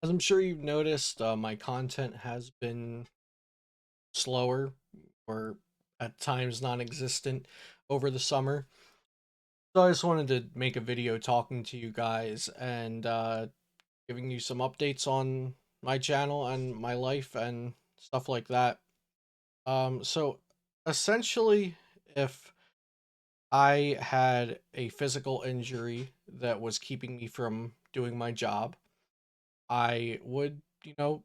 As I'm sure you've noticed, my content has been slower or at times non-existent over the summer. So I just wanted to make a video talking to you guys and giving you some updates on my channel and my life and stuff like that. So essentially, if I had a physical injury that was keeping me from doing my job, I would,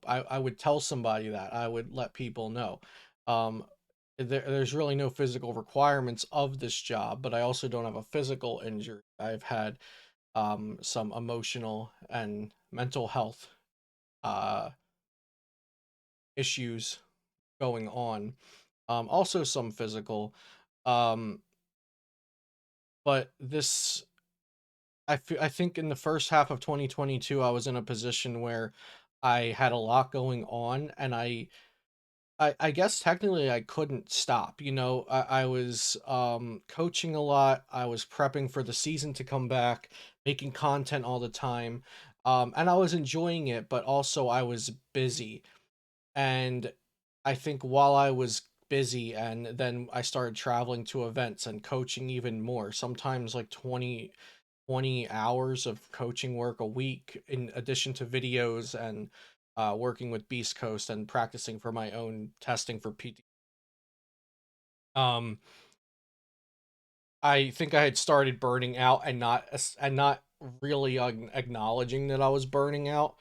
I would tell somebody that. I would let people know. Um, there's really no physical requirements of this job, but I also don't have a physical injury. I've had some emotional and mental health uh, issues going on. Also some physical. Um, but this, I think in the first half of 2022, I was in a position where I had a lot going on, and I guess technically I couldn't stop. I was coaching a lot. I was prepping for the season to come back, making content all the time. And I was enjoying it, but also I was busy. And I think while I was busy and then I started traveling to events and coaching even more, sometimes like 20 hours of coaching work a week in addition to videos and working with Beast Coast and practicing for my own testing for PT. Um, I think I had started burning out and not really acknowledging that I was burning out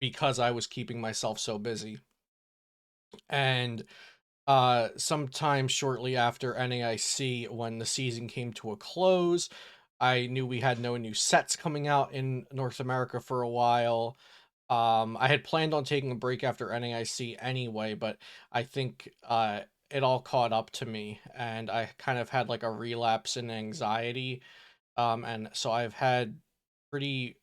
because I was keeping myself so busy. And sometime shortly after NAIC, when the season came to a close, I knew we had no new sets coming out in North America for a while. I had planned on taking a break after NAIC anyway, but I think it all caught up to me, and I kind of had like a relapse in anxiety. And so I've had pretty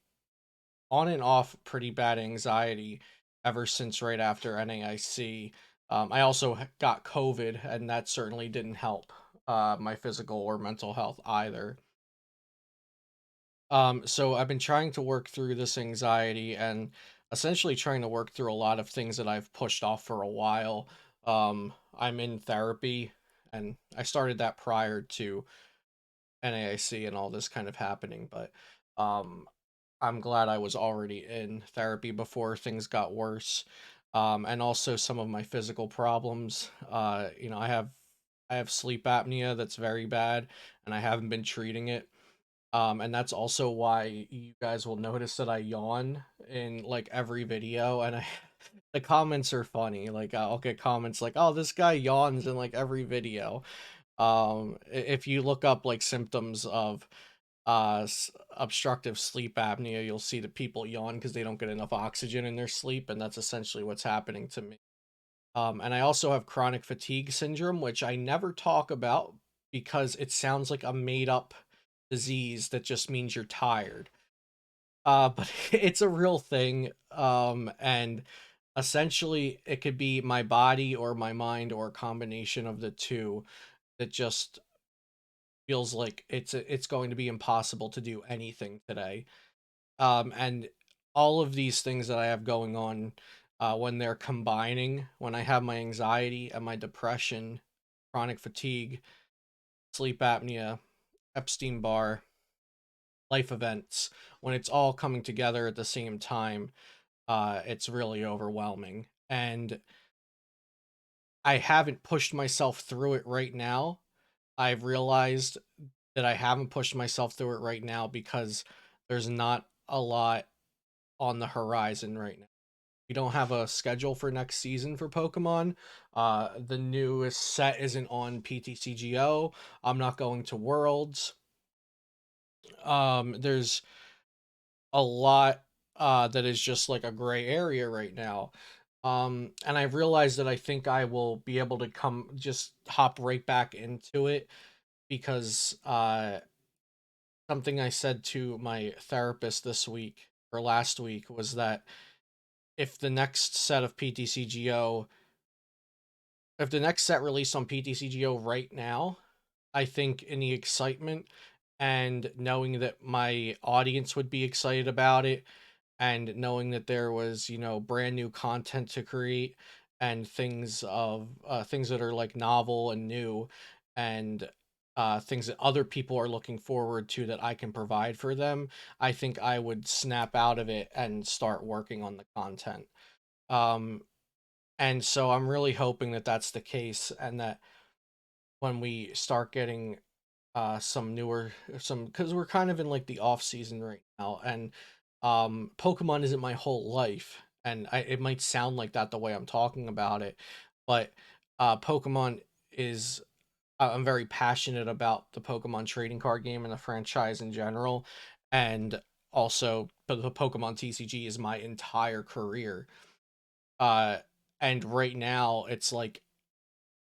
on and off pretty bad anxiety ever since right after NAIC. I also got COVID, and that certainly didn't help my physical or mental health either. So I've been trying to work through this anxiety and essentially trying to work through a lot of things that I've pushed off for a while. I'm in therapy, and I started that prior to NAIC and all this kind of happening, but um, I'm glad I was already in therapy before things got worse. And also some of my physical problems. I have sleep apnea that's very bad, and I haven't been treating it. And that's also why you guys will notice that I yawn in like every video, and I the comments are funny. Like I'll get comments like, "Oh, this guy yawns in like every video." If you look up like symptoms of obstructive sleep apnea, you'll see that people yawn because they don't get enough oxygen in their sleep, and that's essentially what's happening to me. And I also have chronic fatigue syndrome, which I never talk about because it sounds like a made up disease that just means you're tired. But it's a real thing. And essentially, it could be my body or my mind or a combination of the two that just feels like it's going to be impossible to do anything today. And all of these things that I have going on, when they're combining, when I have my anxiety and my depression, chronic fatigue, sleep apnea, Epstein Barr, life events, when it's all coming together at the same time, it's really overwhelming. And I haven't pushed myself through it right now. I've realized that I haven't pushed myself through it right now because there's not a lot on the horizon right now. We don't have a schedule for next season for Pokemon. The newest set isn't on PTCGO. I'm not going to Worlds. There's a lot that is just like a gray area right now. And I realized that I think I will be able to come just hop right back into it because something I said to my therapist this week or last week was that if the next set of PTCGO if the next set released on PTCGO right now, I think in the excitement and knowing that my audience would be excited about it and knowing that there was, brand new content to create, and things that are like novel and new, and things that other people are looking forward to that I can provide for them, I think I would snap out of it and start working on the content. Um, and so I'm really hoping that that's the case, and that when we start getting some newer some because we're kind of in like the off season right now, and Pokemon isn't my whole life, and it might sound like that the way I'm talking about it, but Pokemon is I'm very passionate about the Pokemon trading card game and the franchise in general, and also the Pokemon TCG is my entire career. uh and right now it's like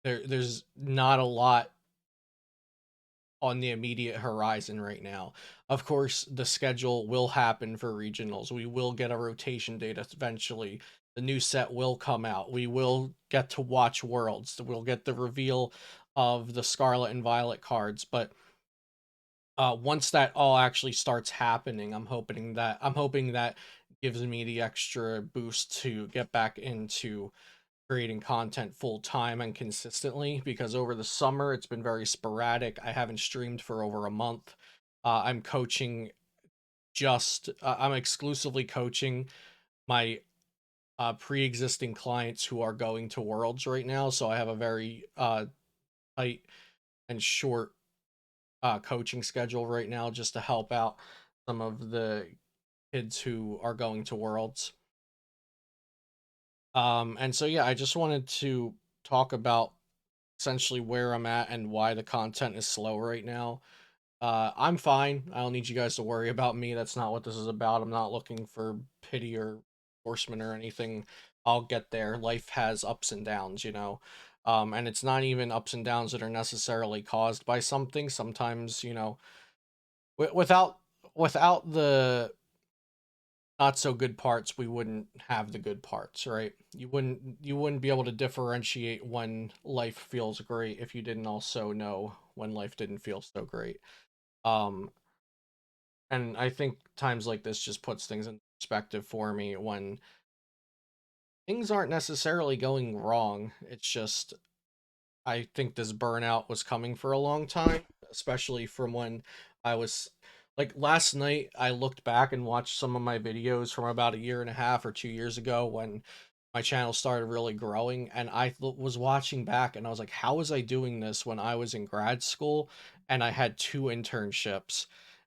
there's not a lot on the immediate horizon right now. Of course, the schedule will happen for regionals. We will get a rotation date eventually. The new set will come out. We will get to watch Worlds. We'll get the reveal of the Scarlet and Violet cards. But once that all actually starts happening, I'm hoping that gives me the extra boost to get back into creating content full time and consistently, because over the summer it's been very sporadic. I haven't streamed for over a month. I'm coaching I'm exclusively coaching my pre-existing clients who are going to Worlds right now, so I have a very tight and short coaching schedule right now just to help out some of the kids who are going to Worlds. And so yeah, I just wanted to talk about essentially where I'm at and why the content is slow right now. I'm fine. I don't need you guys to worry about me. That's not what this is about. I'm not looking for pity or endorsement or anything. I'll get there. Life has ups and downs, and it's not even ups and downs that are necessarily caused by something. Sometimes, without the not so good parts, we wouldn't have the good parts, right? You wouldn't be able to differentiate when life feels great if you didn't also know when life didn't feel so great. Um and I think times like this just puts things in perspective for me when things aren't necessarily going wrong. It's just I think this burnout was coming for a long time, especially from when I was like last night. I looked back and watched some of my videos from about a year and a half or 2 years ago when my channel started really growing, and was watching back and I was like, how was I doing this when I was in grad school and I had two internships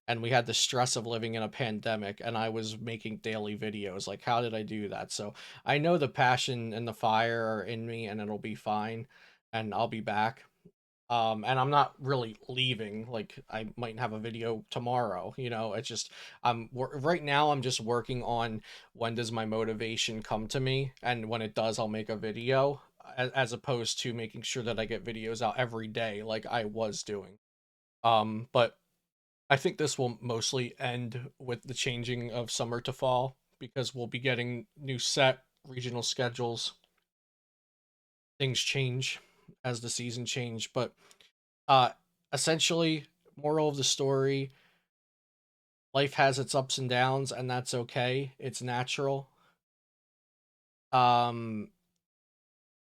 and we had the stress of living in a pandemic and I was making daily videos? Like, how did I do that? So I know the passion and the fire are in me, and it'll be fine, and I'll be back. And I'm not really leaving. Like, I might have a video tomorrow. It's just right now I'm just working on when does my motivation come to me, and when it does, I'll make a video, as opposed to making sure that I get videos out every day like I was doing. But I think this will mostly end with the changing of summer to fall, because we'll be getting new set regional schedules. Things change as the season change, but uh essentially, moral of the story, life has its ups and downs, and that's okay. It's natural. Um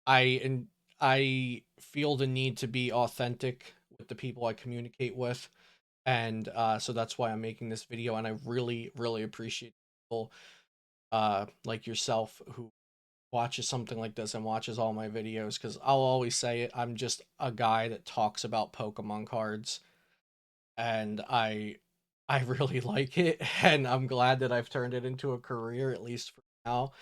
and I feel the need to be authentic with the people I communicate with, and so that's why I'm making this video, and I really really appreciate people like yourself who watches something like this and watches all my videos, because I'll always say it, I'm just a guy that talks about Pokemon cards, and I really like it, and I'm glad that I've turned it into a career, at least for now.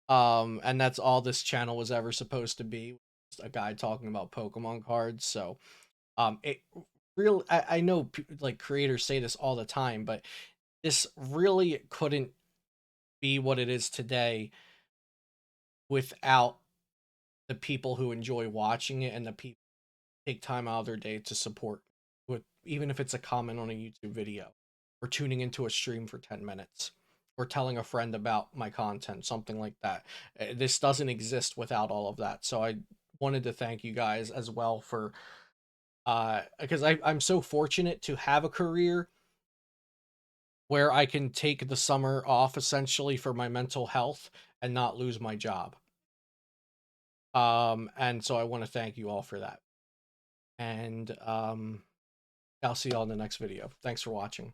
And that's all this channel was ever supposed to be, just a guy talking about Pokemon cards. So it real I know like creators say this all the time, but this really couldn't be what it is today without the people who enjoy watching it, and the people take time out of their day to support with, even if it's a comment on a YouTube video, or tuning into a stream for 10 minutes, or telling a friend about my content, something like that. This doesn't exist without all of that. So I wanted to thank you guys as well for because I'm so fortunate to have a career where I can take the summer off essentially for my mental health and not lose my job. And so I want to thank you all for that. And I'll see y'all in the next video. Thanks for watching.